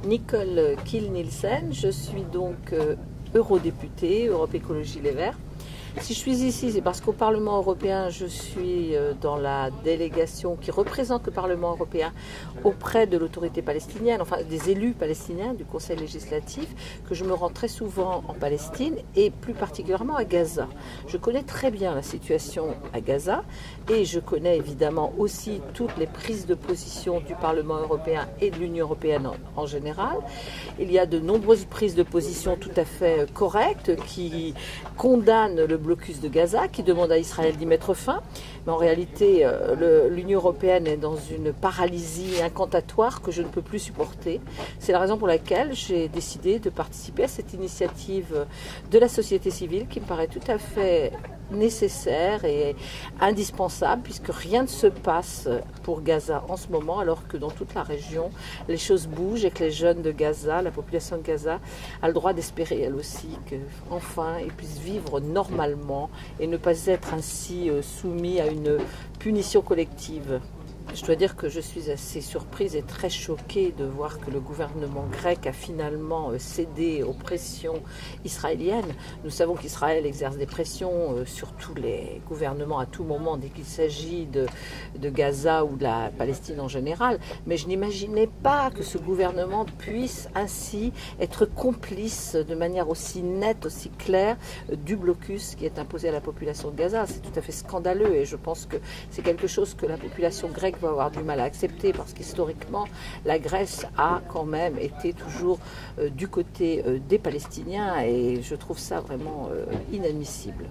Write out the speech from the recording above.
Nicole Kiel-Nielsen, je suis donc eurodéputée, Europe Écologie Les Verts. Si je suis ici, c'est parce qu'au Parlement européen, je suis dans la délégation qui représente le Parlement européen auprès de l'autorité palestinienne, enfin des élus palestiniens du Conseil législatif, que je me rends très souvent en Palestine et plus particulièrement à Gaza. Je connais très bien la situation à Gaza et je connais évidemment aussi toutes les prises de position du Parlement européen et de l'Union européenne en général. Il y a de nombreuses prises de position tout à fait correctes qui condamnent le blocus de Gaza, qui demande à Israël d'y mettre fin. Mais en réalité, l'Union européenne est dans une paralysie incantatoire que je ne peux plus supporter. C'est la raison pour laquelle j'ai décidé de participer à cette initiative de la société civile qui me paraît tout à fait nécessaire et indispensable puisque rien ne se passe pour Gaza en ce moment alors que dans toute la région les choses bougent et que les jeunes de Gaza, la population de Gaza a le droit d'espérer elle aussi qu'enfin ils puissent vivre normalement et ne pas être ainsi soumis à une punition collective. Je dois dire que je suis assez surprise et très choquée de voir que le gouvernement grec a finalement cédé aux pressions israéliennes. Nous savons qu'Israël exerce des pressions sur tous les gouvernements à tout moment dès qu'il s'agit de Gaza ou de la Palestine en général. Mais je n'imaginais pas que ce gouvernement puisse ainsi être complice de manière aussi nette, aussi claire du blocus qui est imposé à la population de Gaza. C'est tout à fait scandaleux et je pense que c'est quelque chose que la population grecque va avoir du mal à accepter parce qu'historiquement la Grèce a quand même été toujours du côté des Palestiniens et je trouve ça vraiment inadmissible.